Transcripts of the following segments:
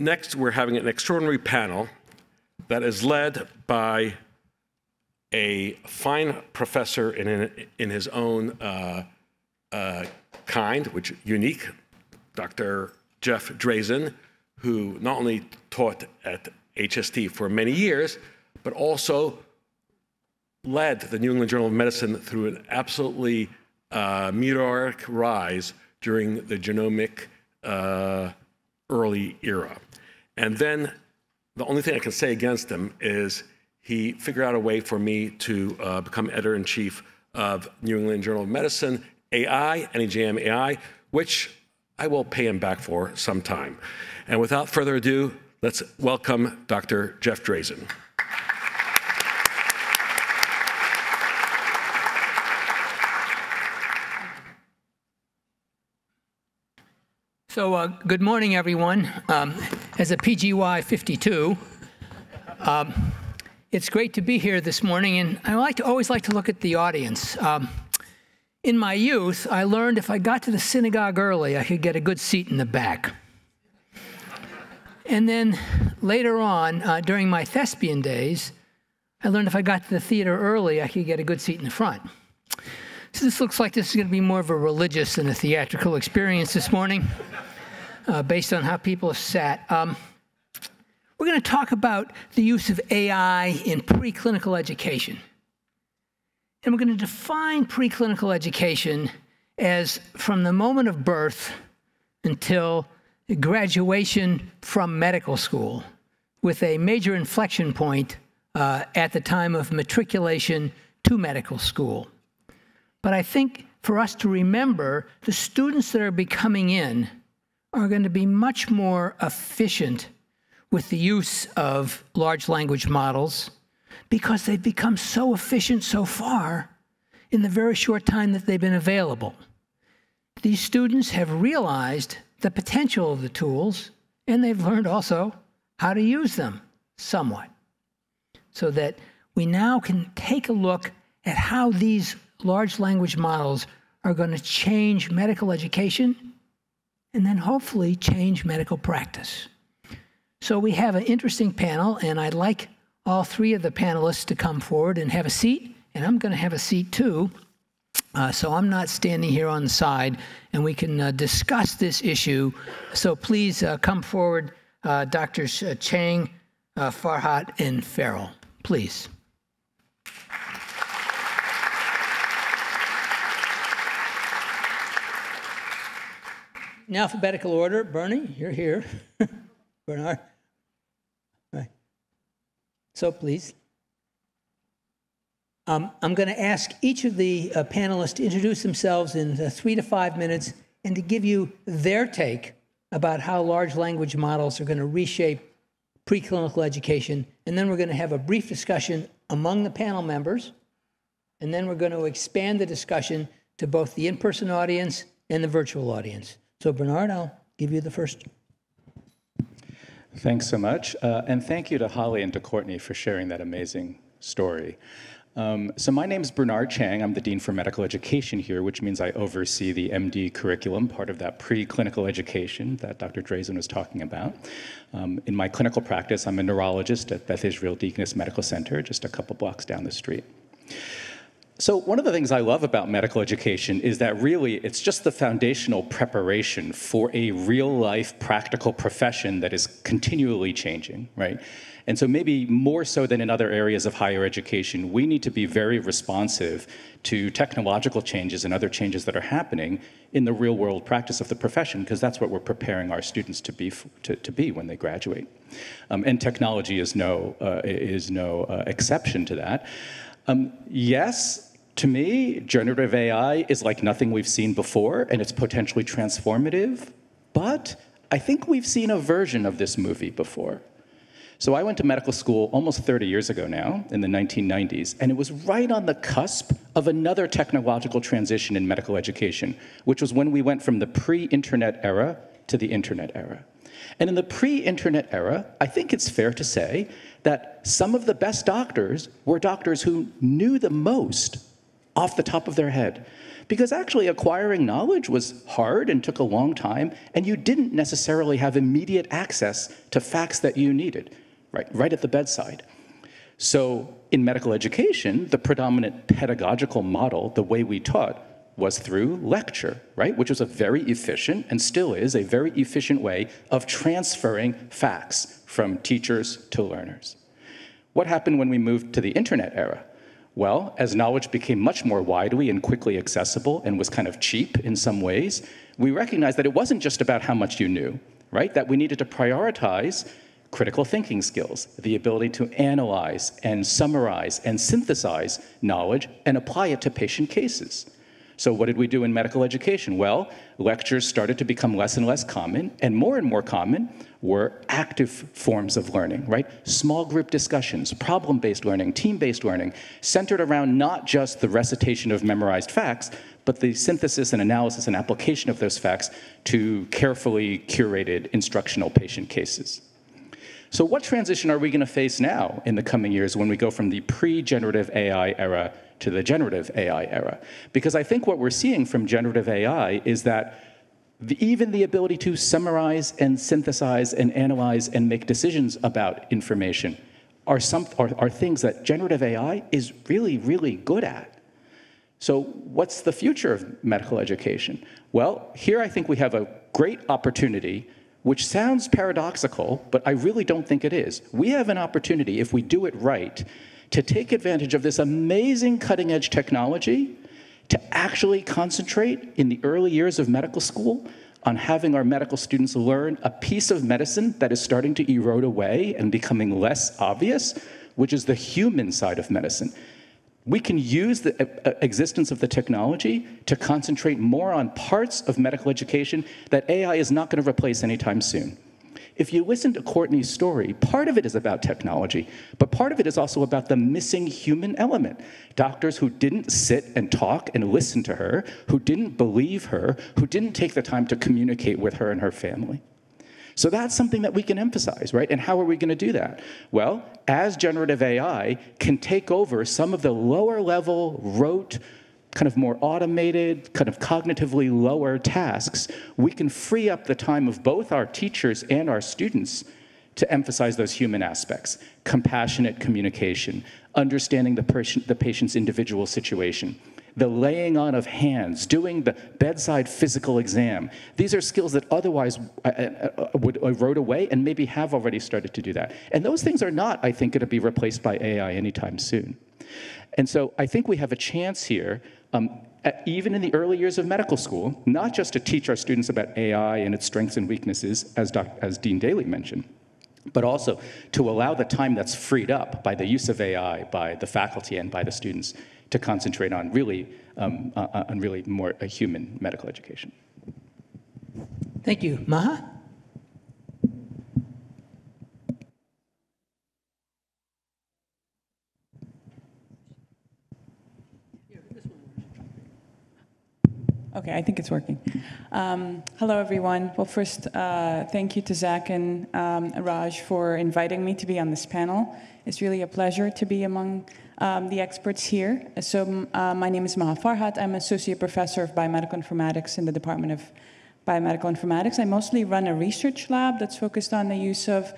next, we're having an extraordinary panel that is led by a fine professor in his own kind, which unique, Dr. Jeff Drazen, who not only taught at HST for many years, but also led the New England Journal of Medicine through an absolutely meteoric rise during the genomic early era. And then the only thing I can say against him is he figured out a way for me to become editor-in-chief of New England Journal of Medicine, AI, NEJM AI, which I will pay him back for sometime. And without further ado, let's welcome Dr. Jeff Drazen. So good morning, everyone. As a PGY 52, it's great to be here this morning, and I always like to look at the audience. In my youth, I learned if I got to the synagogue early, I could get a good seat in the back. And then later on, during my thespian days, I learned if I got to the theater early, I could get a good seat in the front. So this looks like this is going to be more of a religious than a theatrical experience this morning, based on how people have sat. We're going to talk about the use of AI in preclinical education. And we're going to define preclinical education as from the moment of birth until graduation from medical school, with a major inflection point at the time of matriculation to medical school. But I think for us to remember, the students that are becoming in are going to be much more efficient with the use of large language models because they've become so efficient so far in the very short time that they've been available. These students have realized the potential of the tools, and they've learned also how to use them somewhat, so that we now can take a look at how these large language models are going to change medical education and then hopefully change medical practice. So we have an interesting panel, and I'd like all three of the panelists to come forward and have a seat, and I'm going to have a seat too. So I'm not standing here on the side, and we can discuss this issue. So please come forward, Drs. Chang, Farhat, and Farrell, please. In alphabetical order, Bernie, you're here. Bernard. All right. So please. I'm going to ask each of the panelists to introduce themselves in 3 to 5 minutes and to give you their take about how large language models are going to reshape preclinical education. And then we're going to have a brief discussion among the panel members. And then we're going to expand the discussion to both the in-person audience and the virtual audience. So Bernard, I'll give you the first. Thanks so much. And thank you to Holly and to Courtney for sharing that amazing story. So my name is Bernard Chang. I'm the Dean for Medical Education here, which means I oversee the MD curriculum, part of that preclinical education that Dr. Drazen was talking about. In my clinical practice, I'm a neurologist at Beth Israel Deaconess Medical Center, just a couple blocks down the street. So one of the things I love about medical education is that really it's just the foundational preparation for a real-life practical profession that is continually changing, right? And so maybe more so than in other areas of higher education, we need to be very responsive to technological changes and other changes that are happening in the real-world practice of the profession, because that's what we're preparing our students to be when they graduate. And technology is no exception to that. Yes, to me, generative AI is like nothing we've seen before, and it's potentially transformative, but I think we've seen a version of this movie before. So I went to medical school almost 30 years ago now, in the 1990s, and it was right on the cusp of another technological transition in medical education, which was when we went from the pre-internet era to the internet era. And in the pre-internet era, I think it's fair to say that some of the best doctors were doctors who knew the most off the top of their head. Because actually acquiring knowledge was hard and took a long time, and you didn't necessarily have immediate access to facts that you needed, right at the bedside. So in medical education, the predominant pedagogical model, the way we taught, was through lecture, right? Which was a very efficient, and still is, a very efficient way of transferring facts from teachers to learners. What happened when we moved to the internet era? Well, as knowledge became much more widely and quickly accessible and was kind of cheap in some ways, we recognized that it wasn't just about how much you knew, right? That we needed to prioritize critical thinking skills, the ability to analyze and summarize and synthesize knowledge and apply it to patient cases. So what did we do in medical education? Well, lectures started to become less and less common, and more common were active forms of learning, right? Small group discussions, problem-based learning, team-based learning, centered around not just the recitation of memorized facts, but the synthesis and analysis and application of those facts to carefully curated instructional patient cases. So what transition are we going to face now in the coming years when we go from the pre-generative AI era to the generative AI era? Because I think what we're seeing from generative AI is that even the ability to summarize and synthesize and analyze and make decisions about information are things that generative AI is really, really good at. So what's the future of medical education? Well, here I think we have a great opportunity, which sounds paradoxical, but I really don't think it is. We have an opportunity, if we do it right, to take advantage of this amazing cutting-edge technology to actually concentrate in the early years of medical school on having our medical students learn a piece of medicine that is starting to erode away and becoming less obvious, which is the human side of medicine. We can use the existence of the technology to concentrate more on parts of medical education that AI is not going to replace anytime soon. If you listen to Courtney's story, part of it is about technology, but part of it is also about the missing human element. Doctors who didn't sit and talk and listen to her, who didn't believe her, who didn't take the time to communicate with her and her family. So that's something that we can emphasize, right? And how are we going to do that? Well, as generative AI can take over some of the lower level, rote, kind of more automated, kind of cognitively lower tasks, we can free up the time of both our teachers and our students to emphasize those human aspects: compassionate communication, understanding the patient's individual situation, the laying on of hands, doing the bedside physical exam. These are skills that otherwise would erode away and maybe have already started to do that. And those things are not, I think, going to be replaced by AI anytime soon. And so I think we have a chance here, even in the early years of medical school, not just to teach our students about AI and its strengths and weaknesses, as Dean Daly mentioned, but also to allow the time that's freed up by the use of AI, by the faculty and by the students, to concentrate on really more a human medical education. Thank you. Maha? Okay, I think it's working. Hello, everyone. Well, first, thank you to Zach and Raj for inviting me to be on this panel. It's really a pleasure to be among the experts here. So my name is Maha Farhat. I'm Associate Professor of Biomedical Informatics in the Department of Biomedical Informatics. I mostly run a research lab that's focused on the use of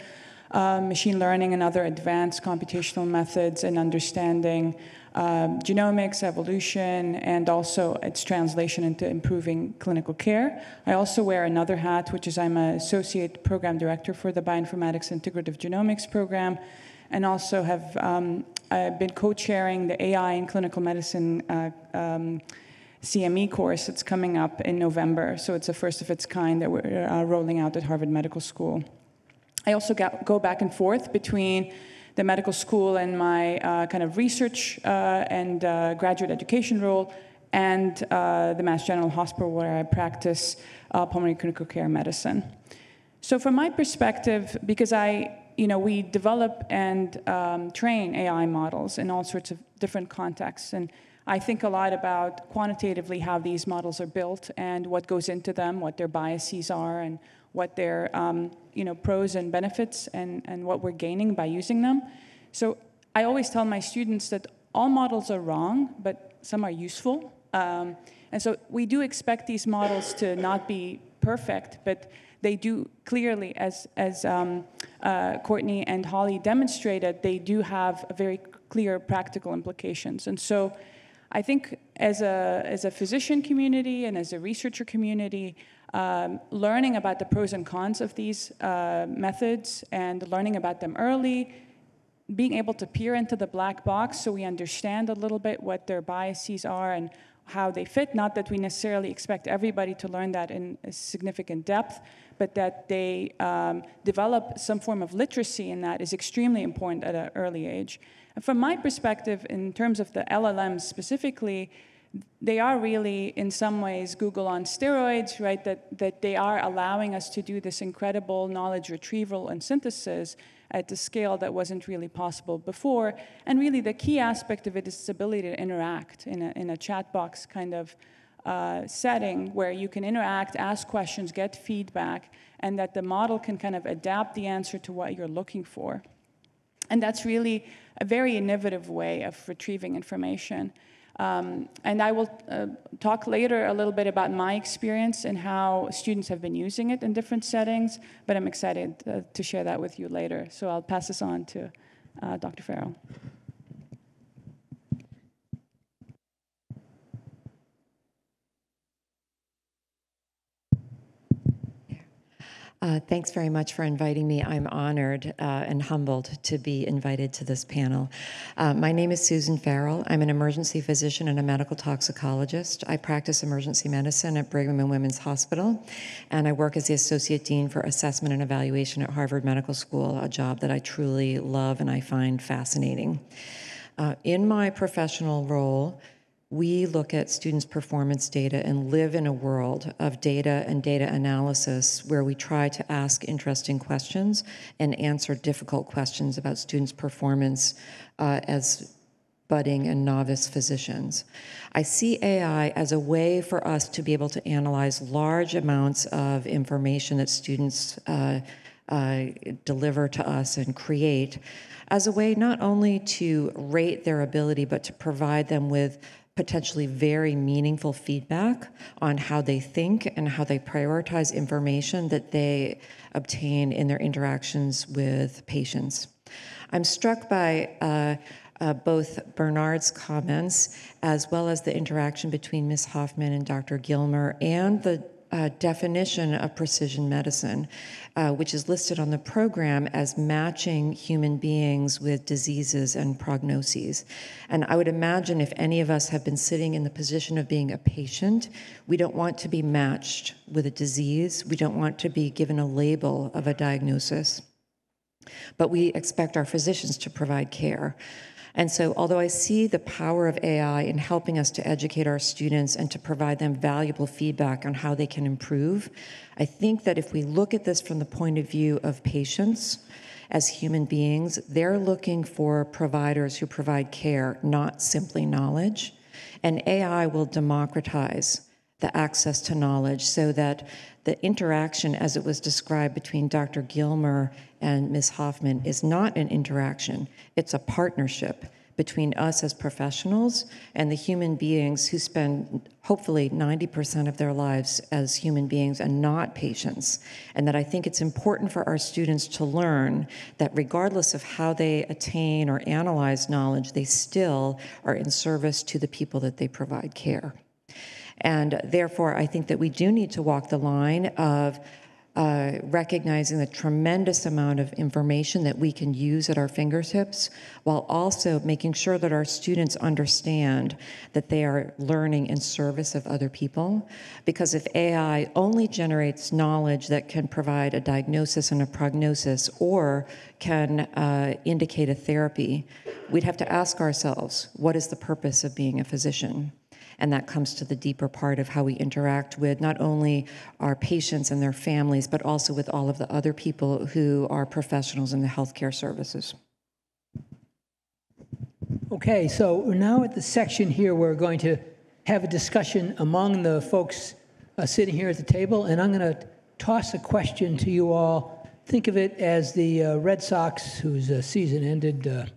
machine learning and other advanced computational methods in understanding genomics, evolution, and also its translation into improving clinical care. I also wear another hat, which is I'm an Associate Program Director for the Bioinformatics Integrative Genomics Program, and also have I've been co-chairing the AI in Clinical Medicine CME course that's coming up in November. So it's the first of its kind that we're rolling out at Harvard Medical School. I also go back and forth between the medical school and my kind of research and graduate education role, and the Mass General Hospital where I practice pulmonary critical care medicine. So from my perspective, because we develop and train AI models in all sorts of different contexts, and I think a lot about quantitatively how these models are built and what goes into them, what their biases are, and what their pros and benefits and what we're gaining by using them. So I always tell my students that all models are wrong, but some are useful. And so we do expect these models to not be perfect, but they do clearly, as Courtney and Holly demonstrated, they do have a very clear practical implications. And so I think as a physician community and as a researcher community, learning about the pros and cons of these methods and learning about them early, being able to peer into the black box so we understand a little bit what their biases are and how they fit, not that we necessarily expect everybody to learn that in a significant depth, but that they develop some form of literacy in that is extremely important at an early age. And from my perspective, in terms of the LLMs specifically, they are really, in some ways, Google on steroids, right? That they are allowing us to do this incredible knowledge retrieval and synthesis at the scale that wasn't really possible before. And really, the key aspect of it is its ability to interact in a chat box kind of setting where you can interact, ask questions, get feedback, and that the model can kind of adapt the answer to what you're looking for. And that's really a very innovative way of retrieving information. And I will talk later a little bit about my experience and how students have been using it in different settings, but I'm excited to share that with you later. So I'll pass this on to Dr. Farrell. Thanks very much for inviting me. I'm honored and humbled to be invited to this panel. My name is Susan Farrell. I'm an emergency physician and a medical toxicologist. I practice emergency medicine at Brigham and Women's Hospital, and I work as the Associate Dean for Assessment and Evaluation at Harvard Medical School, a job that I truly love and I find fascinating. In my professional role, we look at students' performance data and live in a world of data and data analysis where we try to ask interesting questions and answer difficult questions about students' performance as budding and novice physicians. I see AI as a way for us to be able to analyze large amounts of information that students deliver to us and create as a way not only to rate their ability, but to provide them with potentially very meaningful feedback on how they think and how they prioritize information that they obtain in their interactions with patients. I'm struck by both Bernard's comments as well as the interaction between Ms. Hoffman and Dr. Gilmer and the definition of precision medicine, which is listed on the program as matching human beings with diseases and prognoses. And I would imagine if any of us have been sitting in the position of being a patient, we don't want to be matched with a disease. We don't want to be given a label of a diagnosis. But we expect our physicians to provide care. And so although I see the power of AI in helping us to educate our students and to provide them valuable feedback on how they can improve, I think that if we look at this from the point of view of patients as human beings, they're looking for providers who provide care, not simply knowledge. And AI will democratize the access to knowledge so that the interaction as it was described between Dr. Gilmer and Ms. Hoffman is not an interaction, it's a partnership between us as professionals and the human beings who spend hopefully 90% of their lives as human beings and not patients. And that I think it's important for our students to learn that regardless of how they attain or analyze knowledge, they still are in service to the people that they provide care. And therefore, I think that we do need to walk the line of recognizing the tremendous amount of information that we can use at our fingertips, while also making sure that our students understand that they are learning in service of other people. Because if AI only generates knowledge that can provide a diagnosis and a prognosis or can indicate a therapy, we'd have to ask ourselves, what is the purpose of being a physician? And that comes to the deeper part of how we interact with not only our patients and their families, but also with all of the other people who are professionals in the healthcare services. Okay, so we're now at the section here where we're going to have a discussion among the folks sitting here at the table, and I'm going to toss a question to you all. Think of it as the Red Sox, whose season ended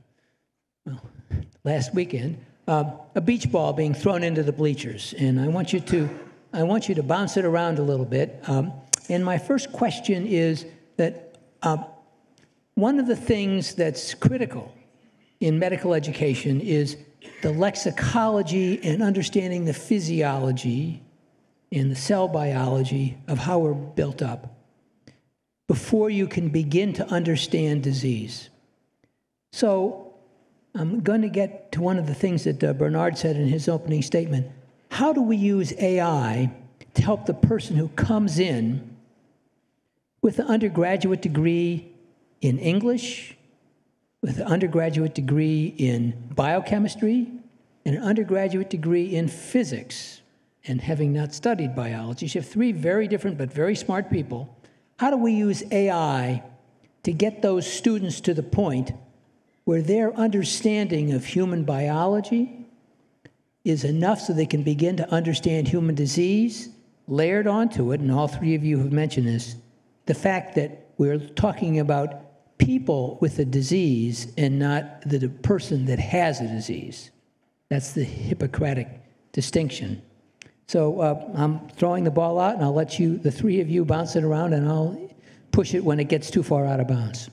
last weekend, a beach ball being thrown into the bleachers, and I want you to bounce it around a little bit. And my first question is that one of the things that's critical in medical education is the lexicology and understanding the physiology and the cell biology of how we're built up before you can begin to understand disease. So I'm going to get to one of the things that Bernard said in his opening statement. How do we use AI to help the person who comes in with an undergraduate degree in English, with an undergraduate degree in biochemistry, and an undergraduate degree in physics, and having not studied biology? So you have three very different but very smart people. How do we use AI to get those students to the point where their understanding of human biology is enough so they can begin to understand human disease, layered onto it, and all three of you have mentioned this, the fact that we're talking about people with a disease and not the person that has a disease. That's the Hippocratic distinction. So I'm throwing the ball out, and I'll let you, the three of you, bounce it around, and I'll push it when it gets too far out of bounds.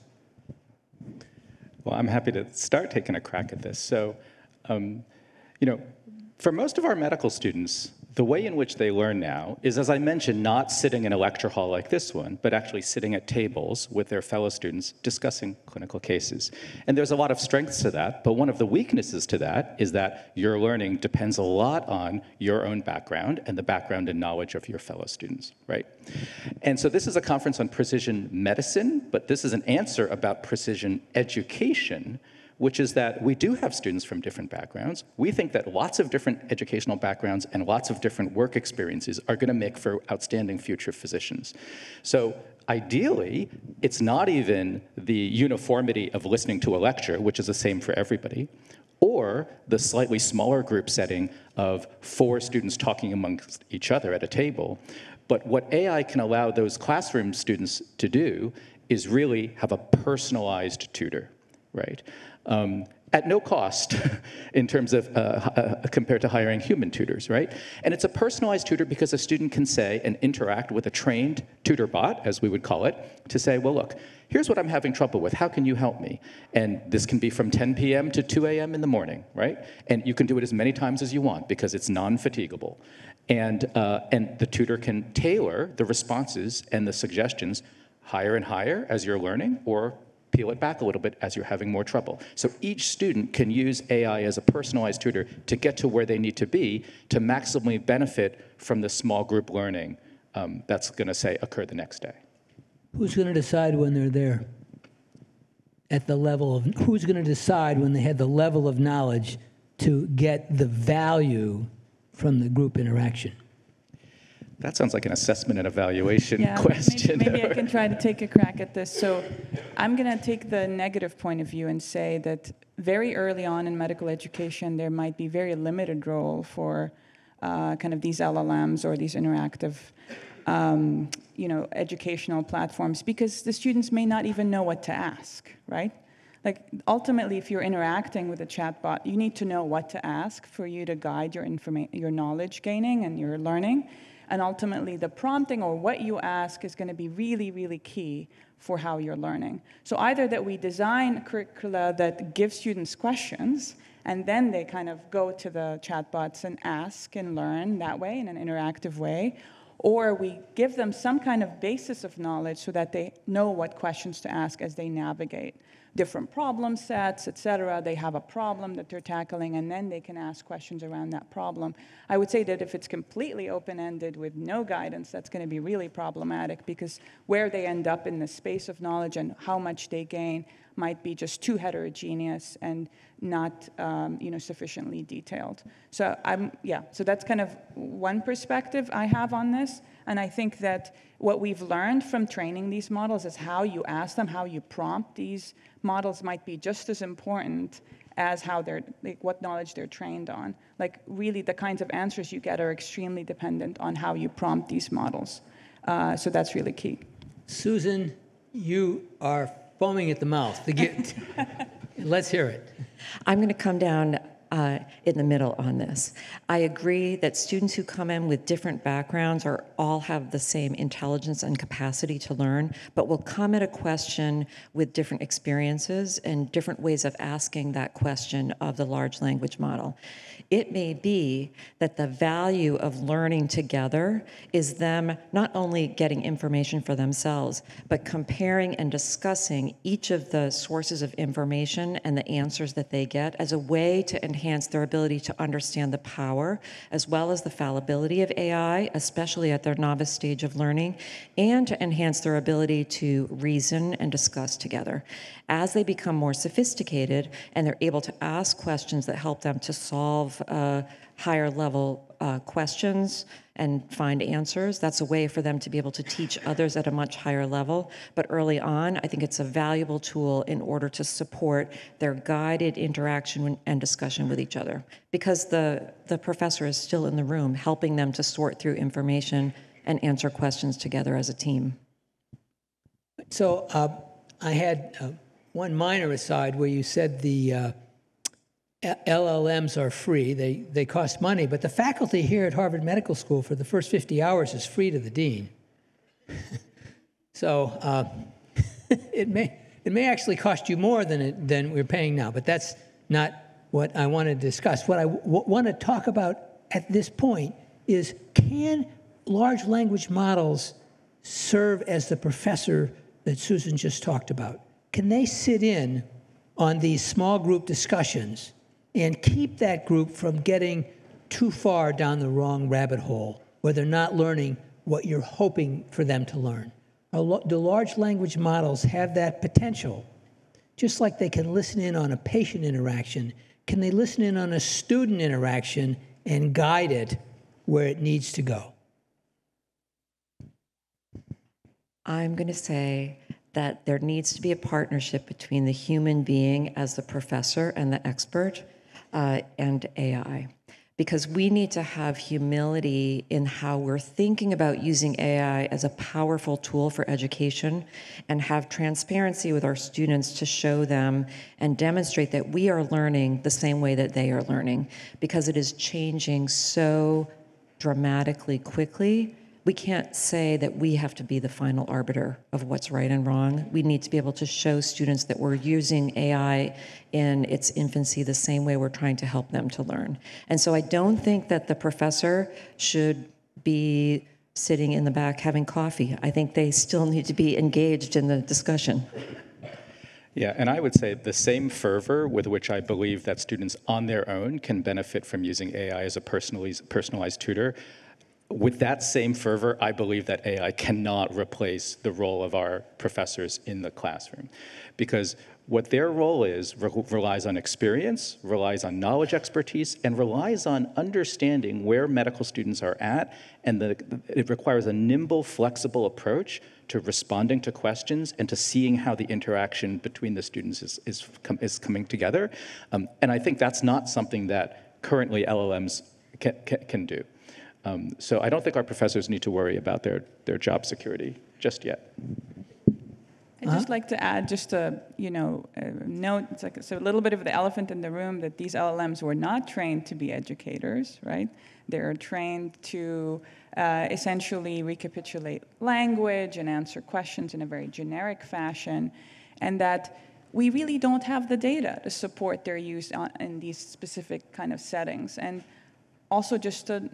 Well, I'm happy to start taking a crack at this. So, for most of our medical students, the way in which they learn now is, as I mentioned, not sitting in a lecture hall like this one, but actually sitting at tables with their fellow students discussing clinical cases. And there's a lot of strengths to that, but one of the weaknesses to that is that your learning depends a lot on your own background and the background and knowledge of your fellow students, right? And so this is a conference on precision medicine, but this is an answer about precision education, which is that we do have students from different backgrounds. We think that lots of different educational backgrounds and lots of different work experiences are going to make for outstanding future physicians. So ideally, it's not even the uniformity of listening to a lecture, which is the same for everybody, or the slightly smaller group setting of 4 students talking amongst each other at a table. But what AI can allow those classroom students to do is really have a personalized tutor, right? At no cost in terms of compared to hiring human tutors, right? And it's a personalized tutor because a student can say and interact with a trained tutor bot, as we would call it, to say, well, look, here's what I'm having trouble with. How can you help me? And this can be from 10 p.m. to 2 a.m. in the morning, right? And you can do it as many times as you want because it's non-fatigable. And the tutor can tailor the responses and the suggestions higher and higher as you're learning, or peel it back a little bit as you're having more trouble. So each student can use AI as a personalized tutor to get to where they need to be to maximally benefit from the small group learning that's going to, say, occur the next day. Who's going to decide when they're there? At the level of, who's going to decide when they have the level of knowledge to get the value from the group interaction? That sounds like an assessment and evaluation question. Maybe I can try to take a crack at this. So I'm going to take the negative point of view and say that very early on in medical education, there might be very limited role for kind of these LLMs or these interactive educational platforms, because the students may not even know what to ask, right? Like, ultimately, if you're interacting with a chatbot, you need to know what to ask for you to guide your knowledge gaining and your learning. And ultimately, the prompting or what you ask is going to be really, really key for how you're learning. So either that we design curricula that give students questions, and then they kind of go to the chatbots and ask and learn that way in an interactive way, or we give them some kind of basis of knowledge so that they know what questions to ask as they navigate different problem sets, et cetera. They have a problem that they're tackling, and then they can ask questions around that problem. I would say that if it's completely open-ended with no guidance, that's going to be really problematic, because where they end up in the space of knowledge and how much they gain might be just too heterogeneous and not sufficiently detailed. So so that's kind of one perspective I have on this. And I think that what we've learned from training these models is how you ask them, how you prompt these models might be just as important as how they're, what knowledge they're trained on. Like, really, the kinds of answers you get are extremely dependent on how you prompt these models. So that's really key. Susan, you are foaming at the mouth. Let's hear it. I'm going to come down in the middle on this. I agree that students who come in with different backgrounds all have the same intelligence and capacity to learn, but will come at a question with different experiences and different ways of asking that question of the large language model. It may be that the value of learning together is them not only getting information for themselves, but comparing and discussing each of the sources of information and the answers that they get as a way to enhance their ability to understand the power as well as the fallibility of AI, especially at their novice stage of learning, and to enhance their ability to reason and discuss together. As they become more sophisticated and they're able to ask questions that help them to solve higher level questions and find answers, that's a way for them to be able to teach others at a much higher level. But early on, I think it's a valuable tool in order to support their guided interaction and discussion with each other, because the professor is still in the room helping them to sort through information and answer questions together as a team. So I had one minor aside where you said the LLMs are free. They cost money, but the faculty here at Harvard Medical School for the first 50 hours is free to the dean. So it may actually cost you more than we're paying now, but that's not what I want to discuss. What I want to talk about at this point is, can large language models serve as the professor that Susan just talked about? Can they sit in on these small group discussions and keep that group from getting too far down the wrong rabbit hole where they're not learning what you're hoping for them to learn? Do large language models have that potential? Just like they can listen in on a patient interaction, can they listen in on a student interaction and guide it where it needs to go? I'm going to say that there needs to be a partnership between the human being as the professor and the expert and AI, because we need to have humility in how we're thinking about using AI as a powerful tool for education, and have transparency with our students to show them and demonstrate that we are learning the same way that they are learning, because it is changing so dramatically quickly. We can't say that we have to be the final arbiter of what's right and wrong. We need to be able to show students that we're using AI in its infancy the same way we're trying to help them to learn. And so I don't think that the professor should be sitting in the back having coffee. I think they still need to be engaged in the discussion. Yeah, and I would say the same fervor with which I believe that students on their own can benefit from using AI as a personalized tutor, with that same fervor, I believe that AI cannot replace the role of our professors in the classroom, because what their role is relies on experience, relies on knowledge expertise, and relies on understanding where medical students are at, and it requires a nimble, flexible approach to responding to questions and to seeing how the interaction between the students is coming together. And I think that's not something that currently LLMs can do. So I don't think our professors need to worry about their job security just yet. I'd just like to add just a note. It's a little bit of the elephant in the room that these LLMs were not trained to be educators, right? They're trained to essentially recapitulate language and answer questions in a very generic fashion, and that we really don't have the data to support their use in these specific kind of settings. And also just to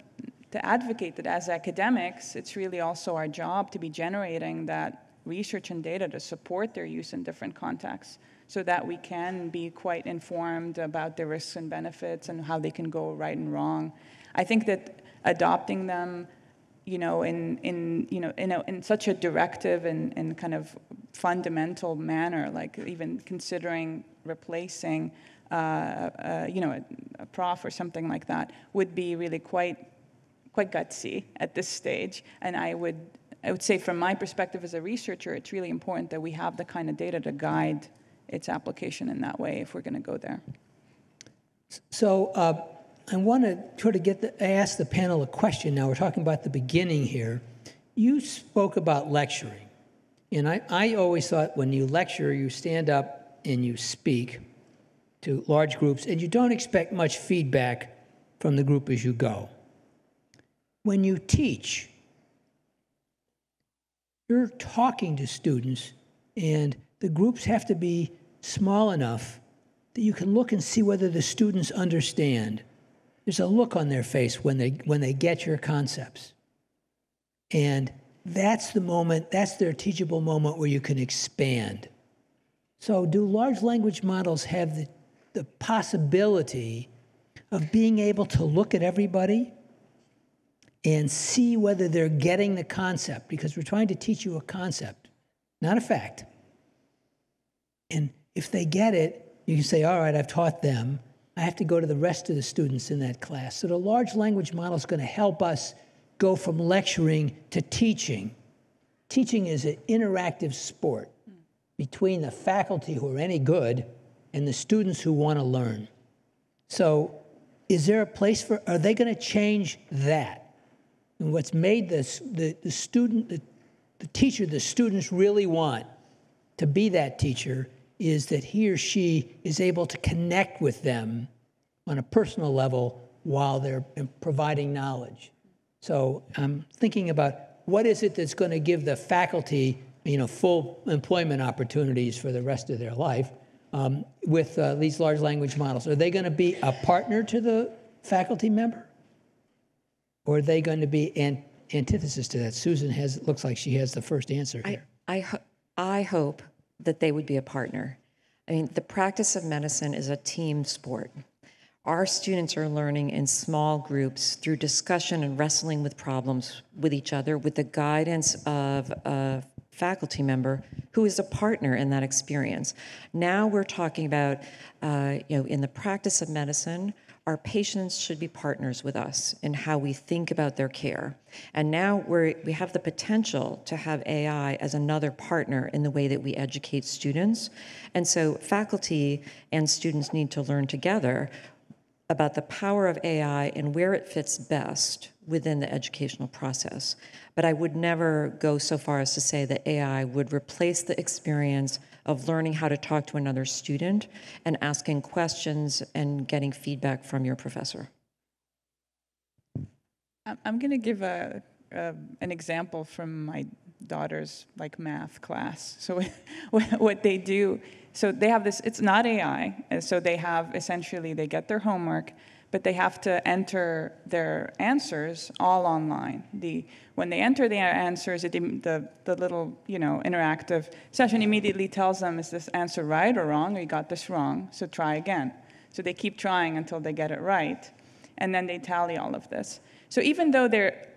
advocate that as academics, it's really also our job to be generating that research and data to support their use in different contexts, so that we can be quite informed about the risks and benefits and how they can go right and wrong. I think that adopting them, in such a directive and kind of fundamental manner, like even considering replacing, a prof or something like that, would be really quite gutsy at this stage. And I would say, from my perspective as a researcher, it's really important that we have the kind of data to guide its application in that way if we're going to go there. So I want to sort of ask the panel a question now. We're talking about the beginning here. You spoke about lecturing. And I always thought when you lecture, you stand up and you speak. to large groups, and you don't expect much feedback from the group as you go. When you teach, you're talking to students, and the groups have to be small enough that you can look and see whether the students understand. There's a look on their face when they get your concepts. And that's the moment, that's their teachable moment where you can expand. So do large language models have the possibility of being able to look at everybody and see whether they're getting the concept? Because we're trying to teach you a concept, not a fact. And if they get it, you can say, all right, I've taught them. I have to go to the rest of the students in that class. So the large language model is going to help us go from lecturing to teaching. Teaching is an interactive sport between the faculty who are any good and the students who want to learn. So is there a place for, are they going to change that? And what's made the teacher the students really want to be that teacher is that he or she is able to connect with them on a personal level while they're providing knowledge. So I'm thinking about what is it that's going to give the faculty, full employment opportunities for the rest of their life with these large language models. Are they going to be a partner to the faculty member? Or are they going to be antithesis to that? Susan looks like she has the first answer here. I hope that they would be a partner. I mean, the practice of medicine is a team sport. Our students are learning in small groups through discussion and wrestling with problems with each other, with the guidance of a faculty member who is a partner in that experience. Now we're talking about, in the practice of medicine, our patients should be partners with us in how we think about their care. And now we have the potential to have AI as another partner in the way that we educate students. And so faculty and students need to learn together about the power of AI and where it fits best within the educational process. But I would never go so far as to say that AI would replace the experience of learning how to talk to another student and asking questions and getting feedback from your professor. I'm going to give an example from my daughter's math class. So what they do, so they have this, it's not AI, so they have essentially, they get their homework, but they have to enter their answers all online. When they enter their answers, the little interactive session immediately tells them, is this answer right or wrong, or you got this wrong, so try again. So they keep trying until they get it right, and then they tally all of this. So even though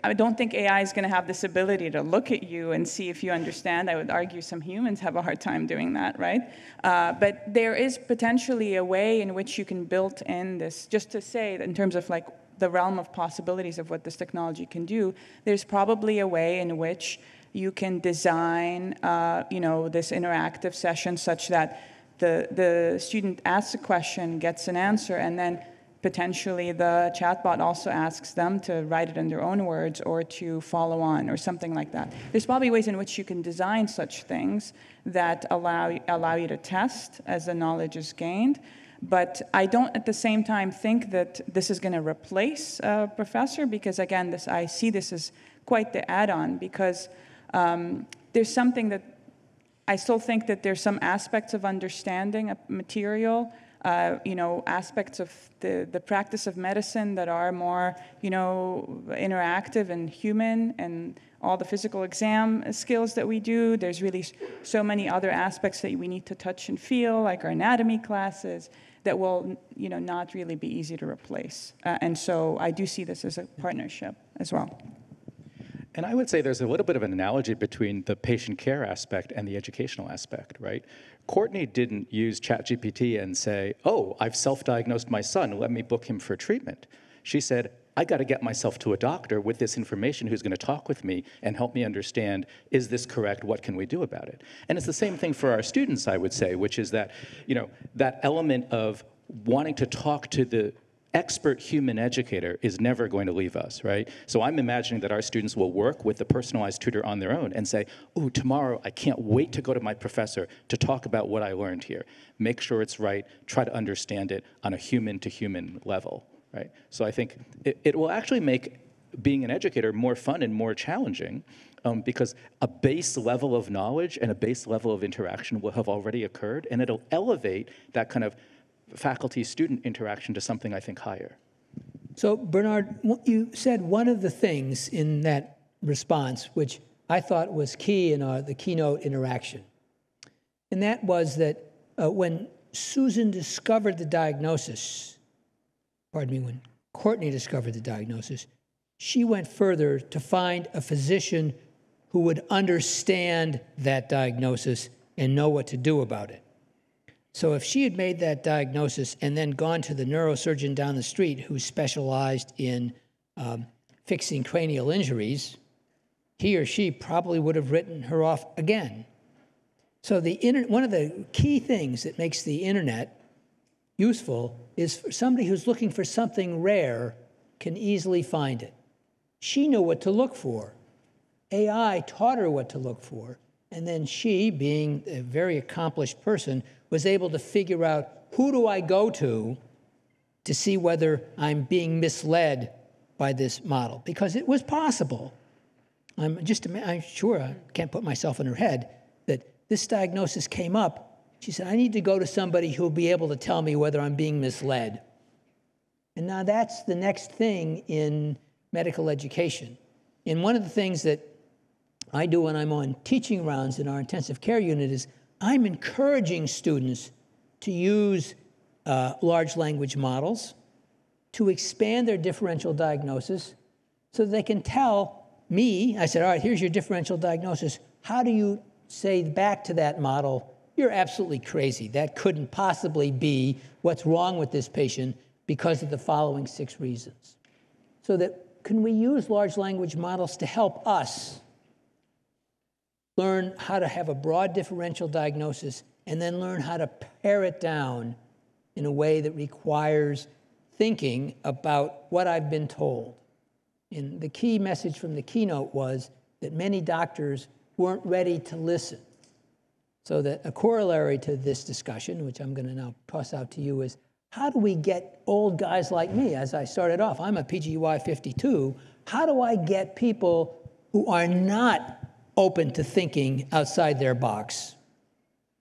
I don't think AI is going to have this ability to look at you and see if you understand. I would argue some humans have a hard time doing that, right? But there is potentially a way in which you can build in this, just to say that in terms of the realm of possibilities of what this technology can do, there's probably a way in which you can design, this interactive session such that the student asks a question, gets an answer, and then potentially the chatbot also asks them to write it in their own words or to follow on or something like that. There's probably ways in which you can design such things that allow you to test as the knowledge is gained. But I don't at the same time think that this is going to replace a professor, because again, I see this as quite the add-on, because there's something that I still think that there's some aspects of understanding a material, aspects of the practice of medicine that are more, interactive and human, and all the physical exam skills that we do. There's really so many other aspects that we need to touch and feel, like our anatomy classes, that will, not really be easy to replace. And so I do see this as a partnership as well. And I would say there's a little bit of an analogy between the patient care aspect and the educational aspect, right? Courtney didn't use ChatGPT and say, oh, I've self-diagnosed my son, let me book him for treatment. She said, I got to get myself to a doctor with this information who's going to talk with me and help me understand, is this correct? What can we do about it? And it's the same thing for our students, I would say, which is that, that element of wanting to talk to the expert human educator is never going to leave us, right? So I'm imagining that our students will work with the personalized tutor on their own and say, oh, tomorrow I can't wait to go to my professor to talk about what I learned here. Make sure it's right, try to understand it on a human-to-human level, right? So I think it will actually make being an educator more fun and more challenging, because a base level of knowledge and a base level of interaction will have already occurred, and it'll elevate that kind of faculty-student interaction to something, I think, higher. So, Bernard, you said one of the things in that response, which I thought was key in the keynote interaction, and that was that when Susan discovered the diagnosis, when Courtney discovered the diagnosis, she went further to find a physician who would understand that diagnosis and know what to do about it. So if she had made that diagnosis and then gone to the neurosurgeon down the street who specialized in fixing cranial injuries, he or she probably would have written her off again. So one of the key things that makes the internet useful is for somebody who's looking for something rare can easily find it. She knew what to look for. AI taught her what to look for, and then she, being a very accomplished person, was able to figure out, who do I go to see whether I'm being misled by this model? Because it was possible. I'm sure I can't put myself in her head that this diagnosis came up. She said, I need to go to somebody who'll be able to tell me whether I'm being misled. And now that's the next thing in medical education. And one of the things that I do when I'm on teaching rounds in our intensive care unit is I'm encouraging students to use large language models to expand their differential diagnosis so that they can tell me, I said, all right, here's your differential diagnosis. How do you say back to that model, you're absolutely crazy. That couldn't possibly be what's wrong with this patient because of the following 6 reasons. So that can we use large language models to help us learn how to have a broad differential diagnosis and then learn how to pare it down in a way that requires thinking about what I've been told. And the key message from the keynote was that many doctors weren't ready to listen. So that a corollary to this discussion, which I'm going to now toss out to you, is how do we get old guys like me, as I started off, I'm a PGY 52, how do I get people who are not open to thinking outside their box,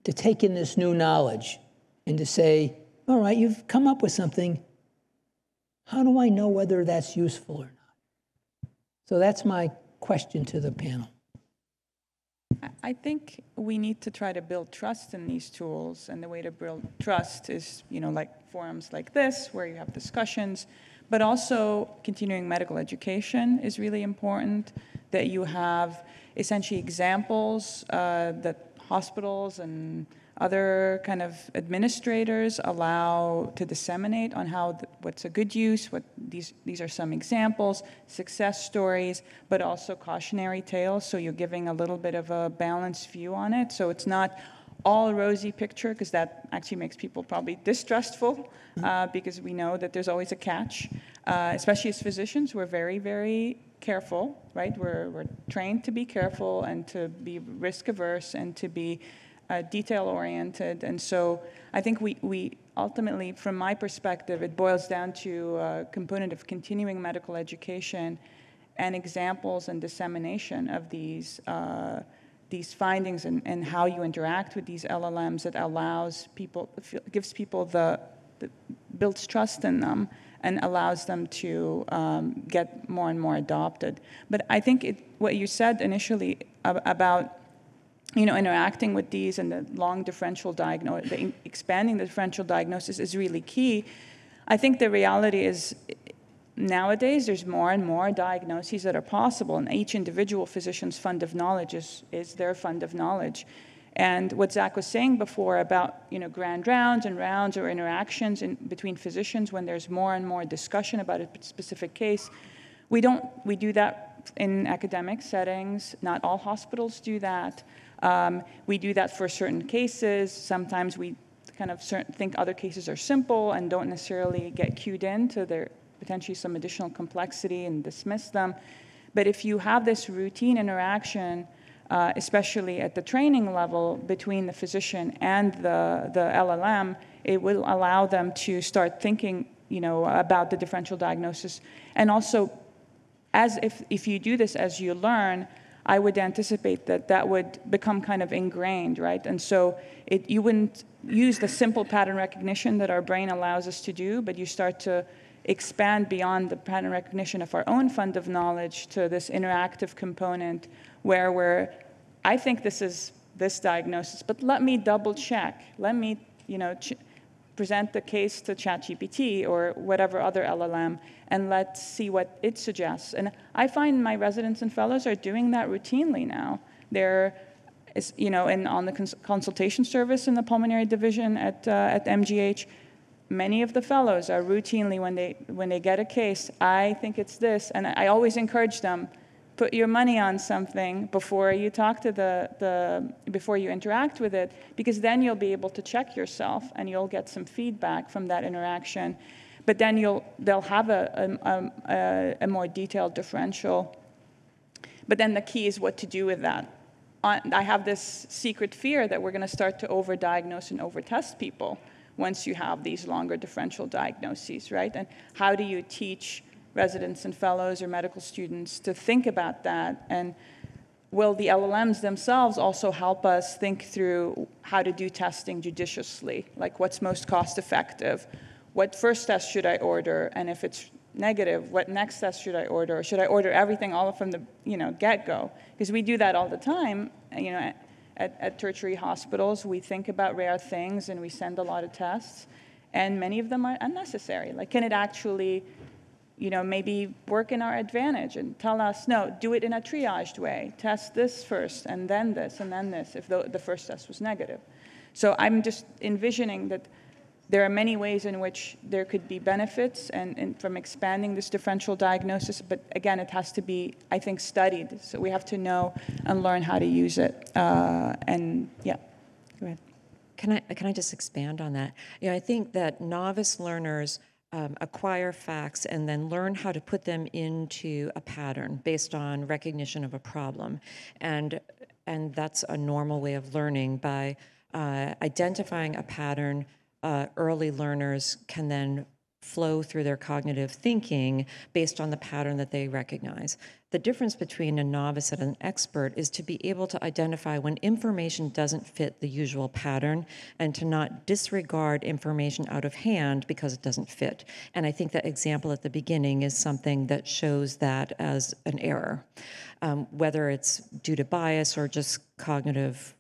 to take in this new knowledge and to say, all right, you've come up with something. How do I know whether that's useful or not? So that's my question to the panel. I think we need to try to build trust in these tools, and the way to build trust is, like forums like this, where you have discussions, but also continuing medical education is really important, that you have essentially examples that hospitals and other kind of administrators allow to disseminate on what's a good use, these are some examples, success stories, but also cautionary tales. So you're giving a little bit of a balanced view on it. So it's not all a rosy picture, because that actually makes people probably distrustful, because we know that there's always a catch. Especially as physicians, we're very, very careful, right? We're trained to be careful and to be risk averse and to be detail-oriented. And so I think we ultimately, from my perspective, it boils down to a component of continuing medical education and examples and dissemination of these findings and how you interact with these LLMs that allows people, gives people builds trust in them and allows them to get more and more adopted. But I think what you said initially about interacting with these and the long differential diagnosis, expanding the differential diagnosis is really key. I think the reality is nowadays there's more and more diagnoses that are possible, and each individual physician's fund of knowledge is their fund of knowledge. And what Zach was saying before about grand rounds or interactions between physicians when there's more and more discussion about a specific case, we do that in academic settings. Not all hospitals do that. We do that for certain cases. Sometimes we kind of think other cases are simple and don't necessarily get cued into their potentially some additional complexity and dismiss them. But if you have this routine interaction, especially at the training level between the physician and the LLM, it will allow them to start thinking, about the differential diagnosis. And also, as if you do this as you learn, I would anticipate that would become kind of ingrained, right? And so you wouldn't use the simple pattern recognition that our brain allows us to do, but you start to expand beyond the pattern recognition of our own fund of knowledge to this interactive component where I think this is this diagnosis, but let me double check. Let me, present the case to ChatGPT or whatever other LLM, and let's see what it suggests. And I find my residents and fellows are doing that routinely now. They're, on the consultation service in the pulmonary division at MGH, many of the fellows are routinely, when they get a case, I think it's this, and I always encourage them, put your money on something before you talk to before you interact with it, because then you'll be able to check yourself and you'll get some feedback from that interaction. But then they'll have a more detailed differential. But then the key is what to do with that. I have this secret fear that we're going to start to overdiagnose and overtest people once you have these longer differential diagnoses, right? And how do you teach residents and fellows or medical students to think about that? And will the LLMs themselves also help us think through how to do testing judiciously? Like, what's most cost effective? What first test should I order? And if it's negative, what next test should I order? Or should I order everything all from the get-go? Because we do that all the time. At tertiary hospitals, we think about rare things and we send a lot of tests, and many of them are unnecessary. Like, can it actually maybe work in our advantage and tell us, no, do it in a triaged way. Test this first, and then this, if the first test was negative. So I'm just envisioning that there are many ways in which there could be benefits and from expanding this differential diagnosis, but again, it has to be, I think, studied. So we have to know and learn how to use it. And yeah, go ahead. Can I just expand on that? I think that novice learners acquire facts and then learn how to put them into a pattern based on recognition of a problem. And that's a normal way of learning. By identifying a pattern, early learners can then flow through their cognitive thinking based on the pattern that they recognize. The difference between a novice and an expert is to be able to identify when information doesn't fit the usual pattern and to not disregard information out of hand because it doesn't fit. And I think that example at the beginning is something that shows that as an error, whether it's due to bias or just cognitive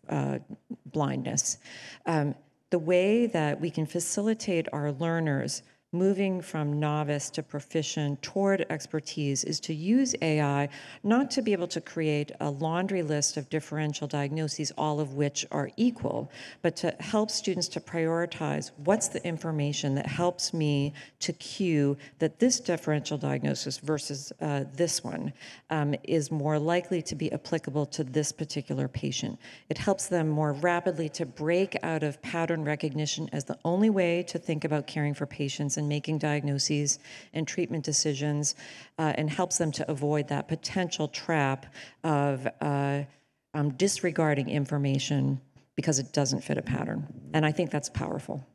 blindness. The way that we can facilitate our learners moving from novice to proficient toward expertise is to use AI not to be able to create a laundry list of differential diagnoses, all of which are equal, but to help students to prioritize what's the information that helps me to cue that this differential diagnosis versus this one is more likely to be applicable to this particular patient. It helps them more rapidly to break out of pattern recognition as the only way to think about caring for patients and making diagnoses and treatment decisions, and helps them to avoid that potential trap of disregarding information because it doesn't fit a pattern. And I think that's powerful.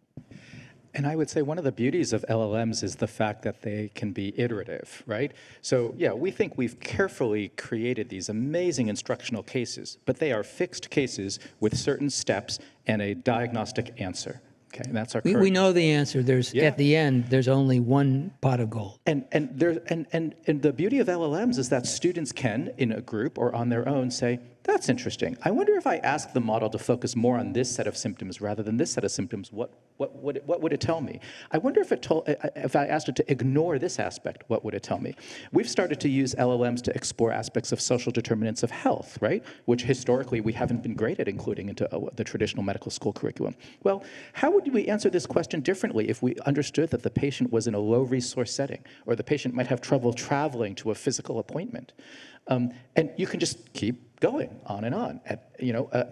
And I would say one of the beauties of LLMs is the fact that they can be iterative, right? So yeah, we think we've carefully created these amazing instructional cases, but they are fixed cases with certain steps and a diagnostic answer. Okay, and that's our current. We know the answer. At the end, there's only one pot of gold. And the beauty of LLMs is that students can, in a group or on their own, say, that's interesting. I wonder if I ask the model to focus more on this set of symptoms rather than this set of symptoms, what would it tell me? I wonder if I asked it to ignore this aspect, what would it tell me? We've started to use LLMs to explore aspects of social determinants of health, right? Which historically we haven't been great at including into the traditional medical school curriculum. Well, how would we answer this question differently if we understood that the patient was in a low resource setting, or the patient might have trouble traveling to a physical appointment? And you can just keep going on and on,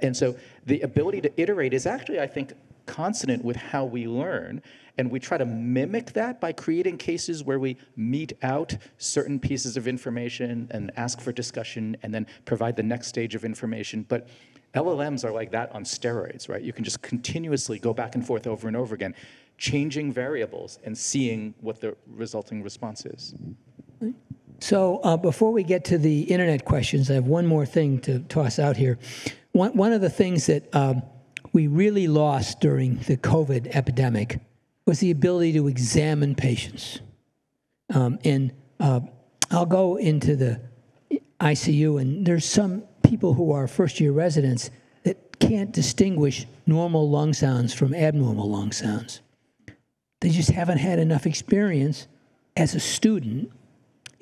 and so the ability to iterate is actually, I think, consonant with how we learn. And we try to mimic that by creating cases where we mete out certain pieces of information and ask for discussion and then provide the next stage of information. But LLMs are like that on steroids, right? You can just continuously go back and forth over and over again, changing variables and seeing what the resulting response is. So before we get to the internet questions, I have one more thing to toss out here. One of the things that we really lost during the COVID epidemic was the ability to examine patients. I'll go into the ICU, and there's some people who are first-year residents that can't distinguish normal lung sounds from abnormal lung sounds. They just haven't had enough experience as a student,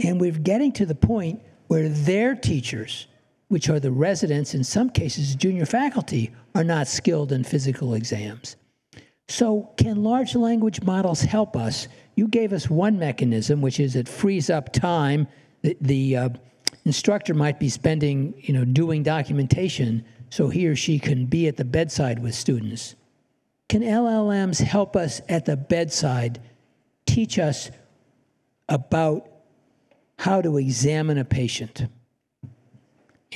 and we're getting to the point where their teachers, which are the residents, in some cases junior faculty, are not skilled in physical exams. So can large language models help us? You gave us one mechanism, which is it frees up time. The instructor might be spending, doing documentation so he or she can be at the bedside with students. Can LLMs help us at the bedside, teach us about how to examine a patient?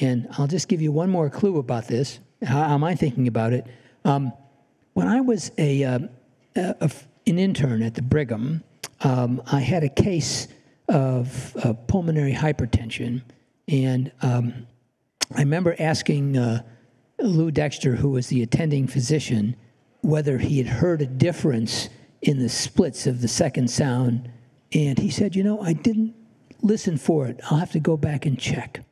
And I'll just give you one more clue about this. How am I thinking about it? When I was an intern at the Brigham, I had a case of pulmonary hypertension, and I remember asking Lou Dexter, who was the attending physician, whether he had heard a difference in the splits of the second sound, and he said, I didn't listen for it. I'll have to go back and check.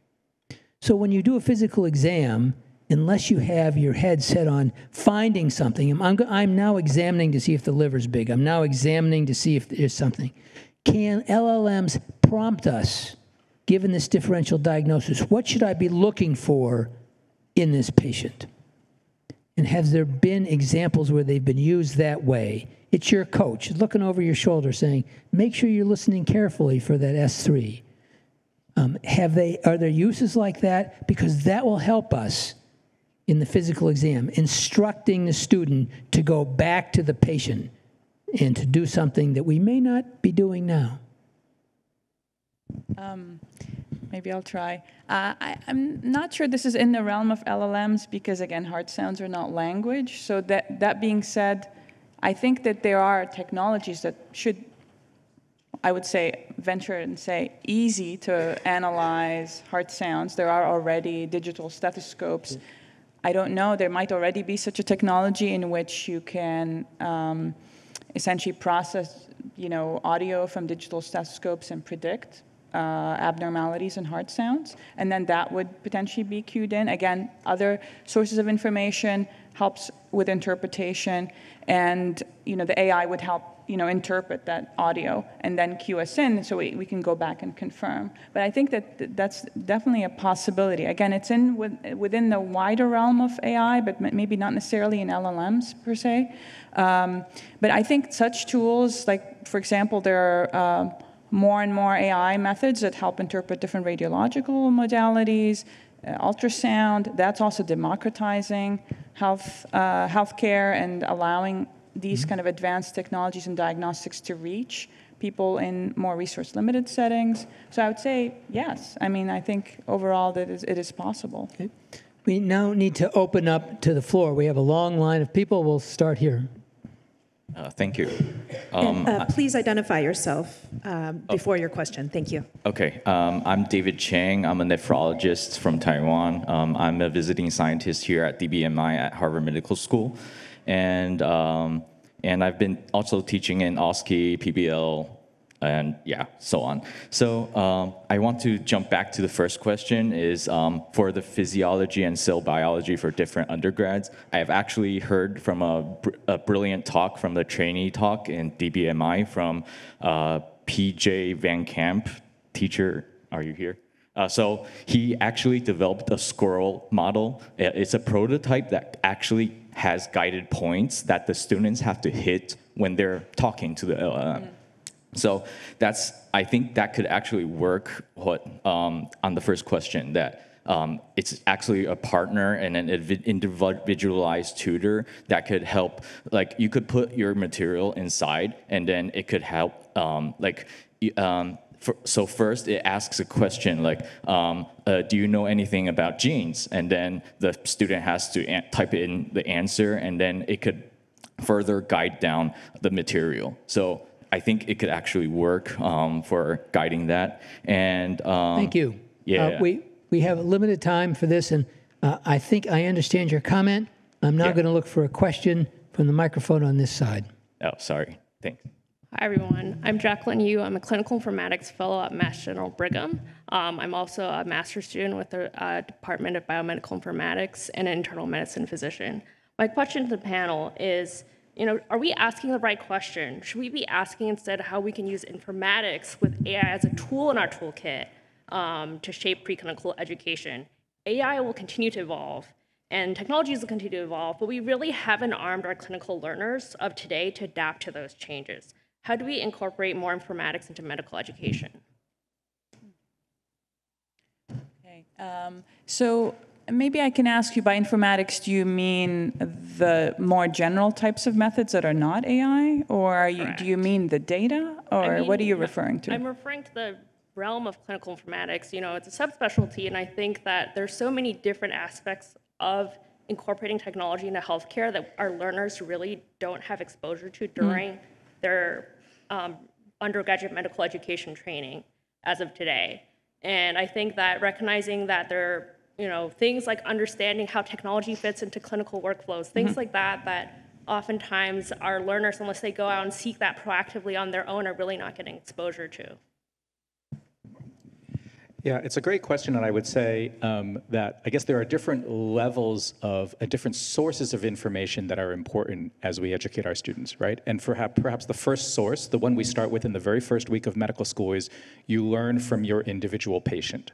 So when you do a physical exam, unless you have your head set on finding something, I'm now examining to see if the liver's big. I'm now examining to see if there's something. Can LLMs prompt us, given this differential diagnosis, what should I be looking for in this patient? And have there been examples where they've been used that way? It's your coach looking over your shoulder saying, make sure you're listening carefully for that S3. Are there uses like that? Because that will help us in the physical exam, instructing the student to go back to the patient and to do something that we may not be doing now. Maybe I'll try. I'm not sure this is in the realm of LLMs because, again, hard sounds are not language. So that being said, I think that there are technologies that should, I would say, venture and say, easy to analyze hard sounds. There are already digital stethoscopes. I don't know, there might already be such a technology in which you can essentially process, audio from digital stethoscopes and predict abnormalities in hard sounds, and then that would potentially be cued in. Again, other sources of information helps with interpretation, and the AI would help interpret that audio and then cue us in so we can go back and confirm. But I think that that's definitely a possibility. Again, it's within the wider realm of AI, but maybe not necessarily in LLMs per se. But I think such tools, like, for example, there are more and more AI methods that help interpret different radiological modalities, ultrasound. That's also democratizing healthcare and allowing these kind of advanced technologies and diagnostics to reach people in more resource-limited settings. So I would say yes. I think overall that it is possible. Okay. We now need to open up to the floor. We have a long line of people. We'll start here. Thank you. Please identify yourself before your question. Thank you. Okay. I'm David Chang. I'm a nephrologist from Taiwan. I'm a visiting scientist here at DBMI at Harvard Medical School. And I've been also teaching in OSCE, PBL, and so on. So I want to jump back to the first question is for the physiology and cell biology for different undergrads. I have actually heard from a brilliant talk from the trainee talk in DBMI from PJ Van Camp, teacher, are you here? So he actually developed a squirrel model. It's a prototype that actually has guided points that the students have to hit when they're talking to the LLM. So I think that could actually work on the first question, that it's actually a partner and an individualized tutor that could help. Like, you could put your material inside, and then it could help. So first, it asks a question like, do you know anything about genes? And then the student has to type in the answer, and then it could further guide down the material. So I think it could actually work for guiding that. And thank you. Yeah. We have a limited time for this, and I think I understand your comment. I'm now going to look for a question from the microphone on this side. Oh, sorry. Thanks. Hi, everyone. I'm Jacqueline Yu. I'm a clinical informatics fellow at Mass General Brigham. I'm also a master's student with the Department of Biomedical Informatics and an internal medicine physician. My question to the panel is, are we asking the right question? Should we be asking instead how we can use informatics with AI as a tool in our toolkit to shape preclinical education? AI will continue to evolve, and technologies will continue to evolve, but we really haven't armed our clinical learners of today to adapt to those changes. How do we incorporate more informatics into medical education? Okay. So maybe I can ask you, by informatics, do you mean the more general types of methods that are not AI? Or do you mean the data? Or what are you referring to? I'm referring to the realm of clinical informatics. It's a subspecialty, and I think that there's so many different aspects of incorporating technology into healthcare that our learners really don't have exposure to during their undergraduate medical education training as of today. And I think that recognizing that there are things like understanding how technology fits into clinical workflows, things like that oftentimes our learners, unless they go out and seek that proactively on their own, are really not getting exposure to. Yeah, it's a great question, and I would say that I guess there are different levels of different sources of information that are important as we educate our students, right? And perhaps the first source, the one we start with in the very first week of medical school, is you learn from your individual patient.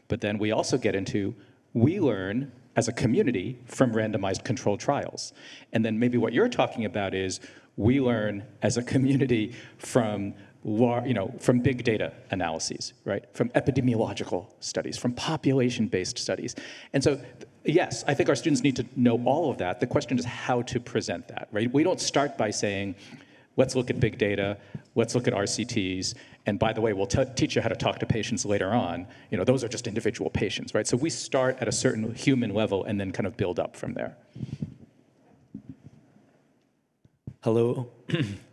But then we also get into, we learn as a community from randomized controlled trials. And then maybe what you're talking about is we learn as a community from big data analyses, right? From epidemiological studies, from population-based studies. And so, yes, I think our students need to know all of that. The question is how to present that, right? We don't start by saying, let's look at big data, let's look at RCTs, and by the way, we'll teach you how to talk to patients later on. Those are just individual patients, right? So we start at a certain human level and then kind of build up from there. Hello,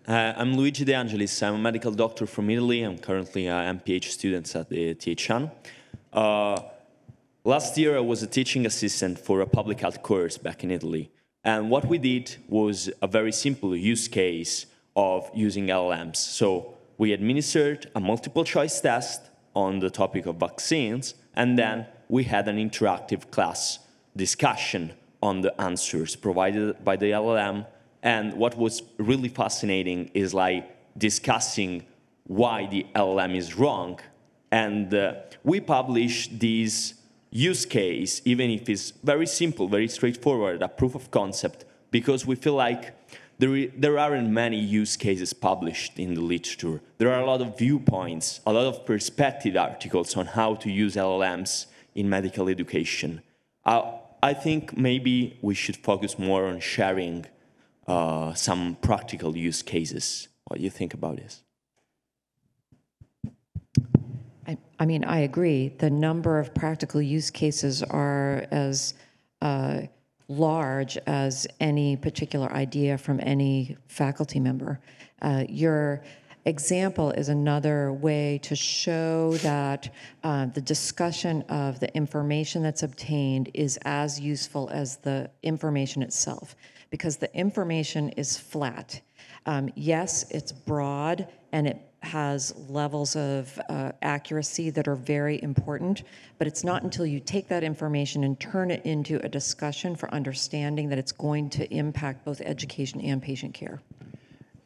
I'm Luigi De Angelis. I'm a medical doctor from Italy. I'm currently an MPH student at the THN. Last year, I was a teaching assistant for a public health course back in Italy. And what we did was a very simple use case of using LLMs. So we administered a multiple choice test on the topic of vaccines, and then we had an interactive class discussion on the answers provided by the LLM. And what was really fascinating is like discussing why the LLM is wrong. And we publish this use case, even if it's very simple, very straightforward, a proof of concept, because we feel like there aren't many use cases published in the literature. There are a lot of viewpoints, a lot of perspective articles on how to use LLMs in medical education. I think maybe we should focus more on sharing some practical use cases. What do you think about this? I mean, I agree. The number of practical use cases are as large as any particular idea from any faculty member. Your example is another way to show that the discussion of the information that's obtained is as useful as the information itself, because the information is flat. Yes, it's broad and it has levels of accuracy that are very important, but it's not until you take that information and turn it into a discussion for understanding that it's going to impact both education and patient care.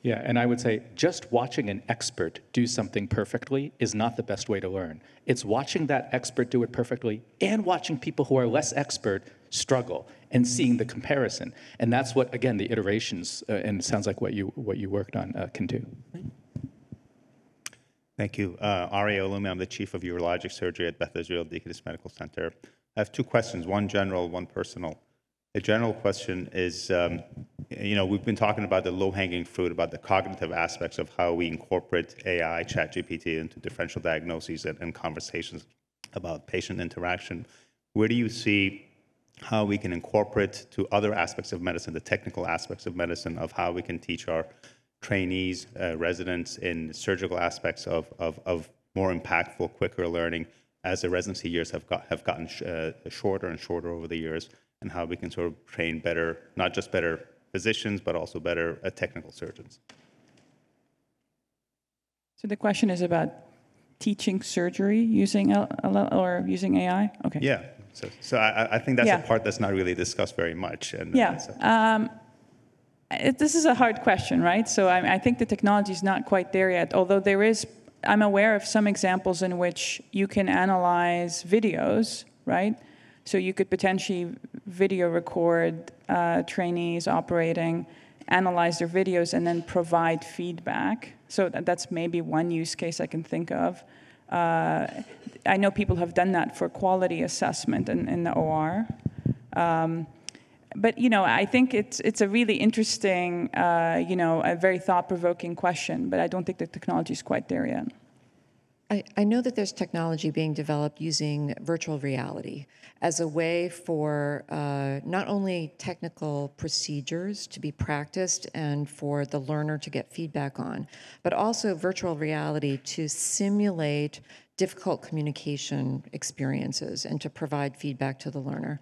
Yeah, and I would say just watching an expert do something perfectly is not the best way to learn. It's watching that expert do it perfectly and watching people who are less expert struggle and seeing the comparison. And that's what, again, the iterations, and it sounds like what you worked on can do. Thank you. Ari Olumi, I'm the Chief of Urologic Surgery at Beth Israel Deaconess Medical Center. I have two questions, one general, one personal. The general question is, we've been talking about the low-hanging fruit, about the cognitive aspects of how we incorporate AI, ChatGPT into differential diagnoses and conversations about patient interaction. Where do you see how we can incorporate to other aspects of medicine, the technical aspects of medicine, of how we can teach our trainees, residents in surgical aspects of more impactful, quicker learning as the residency years have gotten shorter and shorter over the years, and how we can sort of train better, not just better physicians, but also better technical surgeons. So the question is about teaching surgery using or using AI? Okay. Yeah. So I think that's a part that's not really discussed very much. This is a hard question, right? So I think the technology is not quite there yet, although I'm aware of some examples in which you can analyze videos, right? So you could potentially video record trainees operating, analyze their videos, and then provide feedback. So that's maybe one use case I can think of. I know people have done that for quality assessment in the OR. But, I think it's a really interesting, a very thought-provoking question, but I don't think the technology is quite there yet. I know that there's technology being developed using virtual reality as a way for not only technical procedures to be practiced and for the learner to get feedback on, but also virtual reality to simulate difficult communication experiences and to provide feedback to the learner.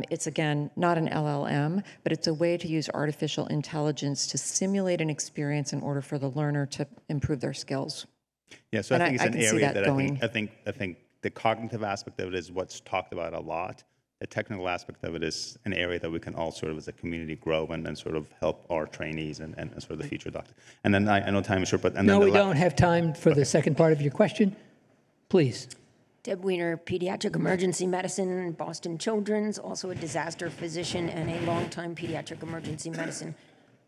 It's, again, not an LLM, but it's a way to use artificial intelligence to simulate an experience in order for the learner to improve their skills. Yeah, so I think it's an area that I think the cognitive aspect of it is what's talked about a lot. The technical aspect of it is an area that we can all sort of as a community grow and sort of help our trainees and sort of the future doctors. And then I know time is short, but... No, we don't have time for the second part of your question. Please. Deb Weiner, Pediatric Emergency Medicine, Boston Children's, also a disaster physician and a longtime pediatric emergency medicine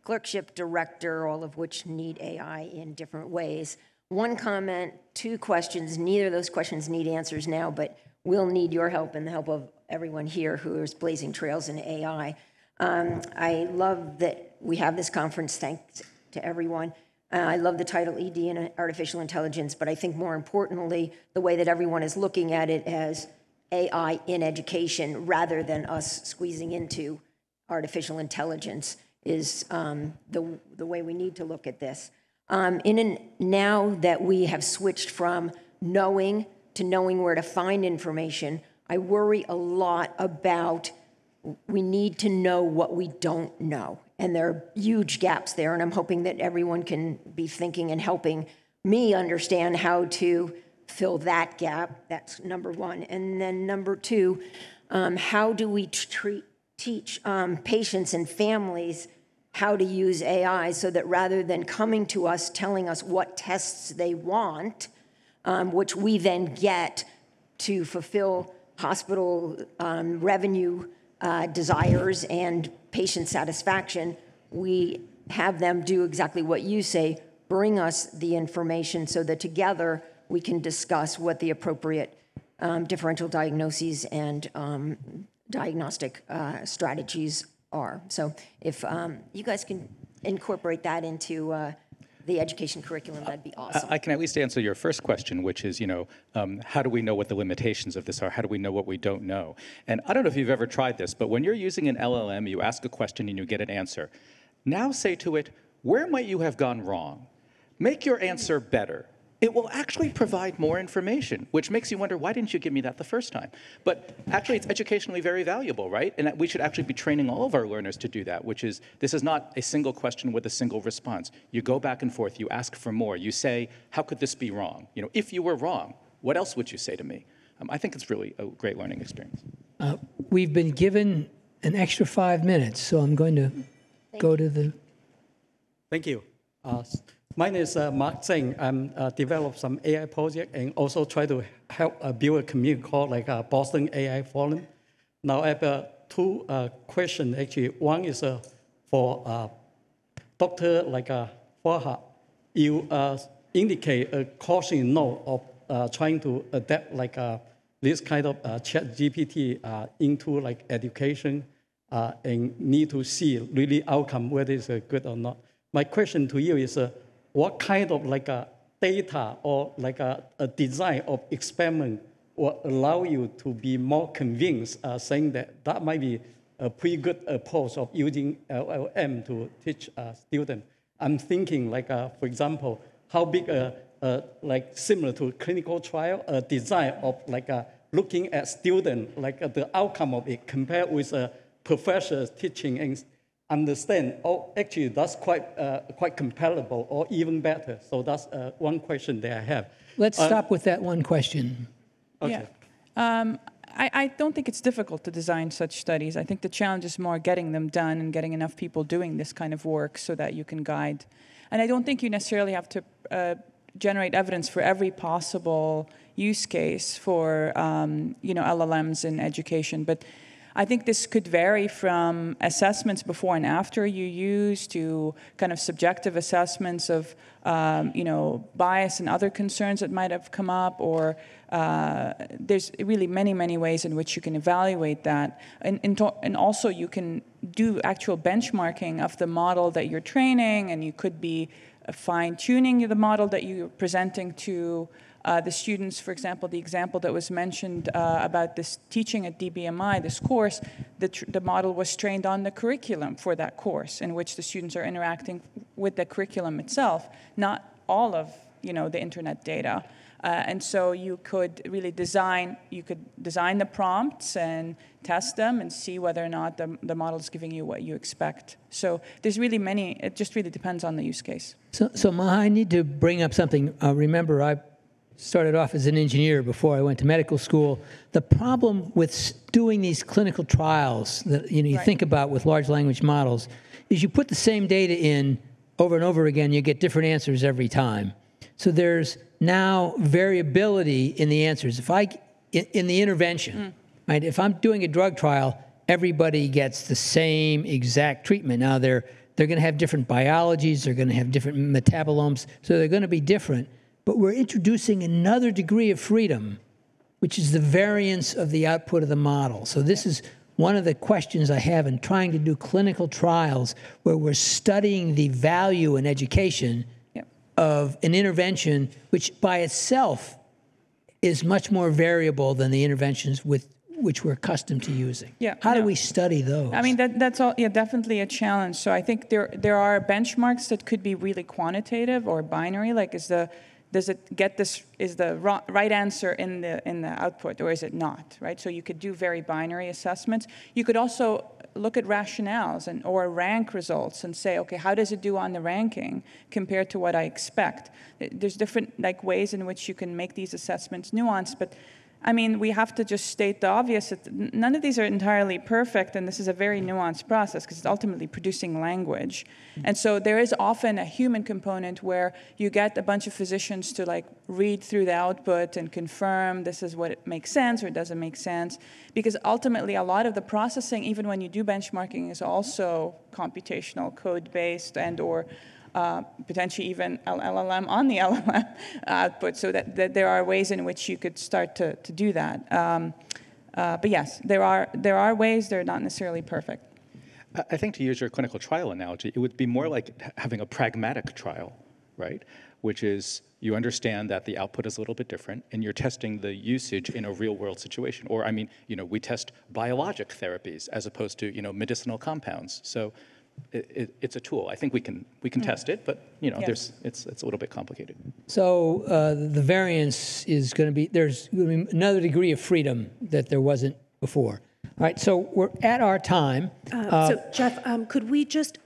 clerkship director, all of which need AI in different ways. One comment, two questions. Neither of those questions need answers now, but we'll need your help and the help of everyone here who is blazing trails in AI. I love that we have this conference. Thanks to everyone. I love the title ED and Artificial Intelligence, but I think more importantly, the way that everyone is looking at it as AI in education rather than us squeezing into artificial intelligence is the way we need to look at this. Now that we have switched from knowing to knowing where to find information, I worry a lot about we need to know what we don't know. And there are huge gaps there, and I'm hoping that everyone can be thinking and helping me understand how to fill that gap. That's number one. And then number two, how do we teach patients and families how to use AI so that rather than coming to us telling us what tests they want, which we then get to fulfill hospital revenue desires and patient satisfaction, we have them do exactly what you say, bring us the information so that together we can discuss what the appropriate differential diagnoses and diagnostic strategies are. So if you guys can incorporate that into the education curriculum, that'd be awesome. I can at least answer your first question, which is, how do we know what the limitations of this are? How do we know what we don't know? And I don't know if you've ever tried this, but when you're using an LLM, you ask a question and you get an answer. Now say to it, where might you have gone wrong? Make your answer better. It will actually provide more information, which makes you wonder, why didn't you give me that the first time? But actually, it's educationally very valuable, right? And we should actually be training all of our learners to do that, which is, this is not a single question with a single response. You go back and forth, you ask for more. You say, how could this be wrong? If you were wrong, what else would you say to me? I think it's really a great learning experience. We've been given an extra 5 minutes, so I'm going to go to the... Thank you. My name is Mark Zheng. I'm developed some AI project and also try to help build a community called Boston AI Forum. Now I have two questions actually. One is for Dr. Farha. You indicate a cautionary note of trying to adapt this kind of chat GPT into like education and need to see really outcome, whether it's good or not. My question to you is, what kind of like a data or like a design of experiment will allow you to be more convinced, saying that that might be a pretty good approach of using LLM to teach students? I'm thinking like, for example, how big like similar to a clinical trial, a design of like looking at student, like the outcome of it compared with professors teaching and understand, oh, actually that's quite comparable or even better. So that's one question that I have. Let's stop with that one question. Okay. Yeah. I don't think it's difficult to design such studies. I think the challenge is more getting them done and getting enough people doing this kind of work so that you can guide. And I don't think you necessarily have to generate evidence for every possible use case for LLMs in education. But I think this could vary from assessments before and after you use to kind of subjective assessments of bias and other concerns that might have come up, or there's really many, many ways in which you can evaluate that. And also you can do actual benchmarking of the model that you're training, and you could be fine-tuning the model that you're presenting to the students. For example, the example that was mentioned about this teaching at DBMI, this course, the model was trained on the curriculum for that course, in which the students are interacting with the curriculum itself, not all of the internet data. And so you could really design the prompts and test them and see whether or not the model is giving you what you expect. So there's really many, it just really depends on the use case. So Maha, I need to bring up something. Remember, I started off as an engineer before I went to medical school. The problem with doing these clinical trials that you think about with large language models is you put the same data in over and over again, you get different answers every time. So there's now variability in the answers. In the intervention, right? If I'm doing a drug trial, everybody gets the same exact treatment. Now they're going to have different biologies, they're going to have different metabolomes, so they're going to be different. But we're introducing another degree of freedom, which is the variance of the output of the model. So this is one of the questions I have in trying to do clinical trials where we're studying the value in education of an intervention, which by itself is much more variable than the interventions with which we're accustomed to using. How do we study those? I mean, that's all, definitely a challenge. So I think there are benchmarks that could be really quantitative or binary, like is the right answer in the output, or is it not, right? So you could do very binary assessments. You could also look at rationales or rank results and say, okay, how does it do on the ranking compared to what I expect? There's different ways in which you can make these assessments nuanced, but I mean, we have to just state the obvious that none of these are entirely perfect, and this is a very nuanced process because it's ultimately producing language. And so there is often a human component where you get a bunch of physicians to read through the output and confirm this is what it makes sense or it doesn't make sense, because ultimately a lot of the processing, even when you do benchmarking, is also computational, code-based, and/or potentially even LLM on the LLM output, so that there are ways in which you could start to do that. But yes, there are ways. They're not necessarily perfect. I think, to use your clinical trial analogy, it would be more like having a pragmatic trial, right? Which is you understand that the output is a little bit different, and you're testing the usage in a real-world situation. Or, I mean, we test biologic therapies as opposed to, medicinal compounds. So it's a tool. I think we can test it, but it's a little bit complicated. So the variance is going to be, there's going to be another degree of freedom that there wasn't before. All right, so we're at our time. So Jeff, could we just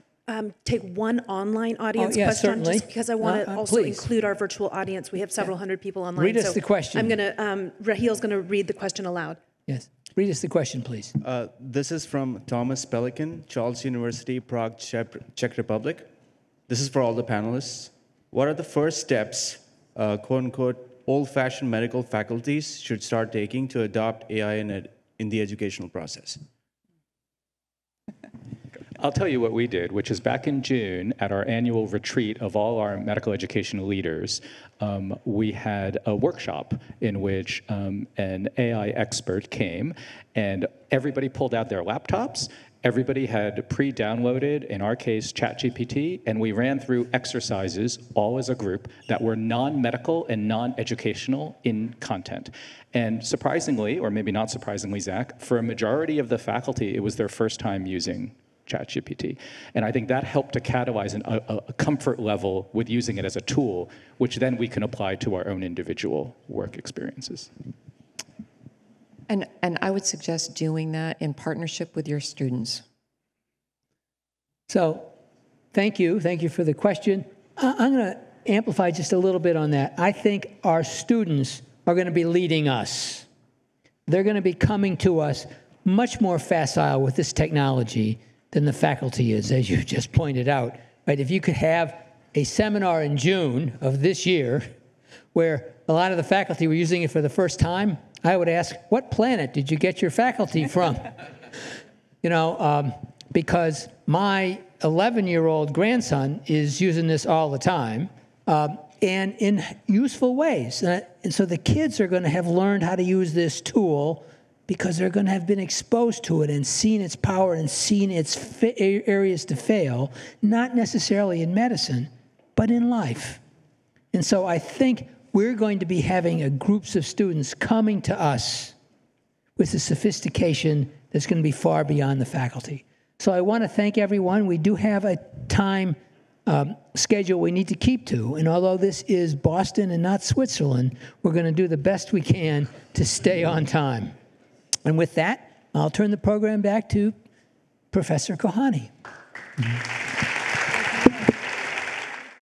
take one online audience question? Certainly. Just because I want to also include our virtual audience. We have several hundred people online. Read us the question. I'm going to, Rahil's going to read the question aloud. Yes. Read us the question, please. This is from Thomas Pelican, Charles University, Prague, Czech Republic. This is for all the panelists. What are the first steps, quote-unquote, old-fashioned medical faculties should start taking to adopt AI in the educational process? I'll tell you what we did, which is back in June at our annual retreat of all our medical education leaders, we had a workshop in which an AI expert came, and everybody pulled out their laptops. Everybody had pre-downloaded, in our case, ChatGPT, and we ran through exercises, all as a group, that were non-medical and non-educational in content. And surprisingly, or maybe not surprisingly, Zach, for a majority of the faculty, it was their first time using ChatGPT. And I think that helped to catalyze a comfort level with using it as a tool, which then we can apply to our own individual work experiences. And I would suggest doing that in partnership with your students. So thank you. Thank you for the question. I'm going to amplify just a little bit on that. I think our students are going to be leading us. They're going to be coming to us much more facile with this technology than the faculty is, as you just pointed out. Right? If you could have a seminar in June of this year where a lot of the faculty were using it for the first time, I would ask, what planet did you get your faculty from? Because my 11-year-old grandson is using this all the time, and in useful ways. And so the kids are going to have learned how to use this tool because they're going to have been exposed to it and seen its power and seen its areas to fail, not necessarily in medicine, but in life. And so I think we're going to be having groups of students coming to us with a sophistication that's going to be far beyond the faculty. So I want to thank everyone. We do have a time schedule we need to keep to. And although this is Boston and not Switzerland, we're going to do the best we can to stay on time. And with that, I'll turn the program back to Professor Kohani.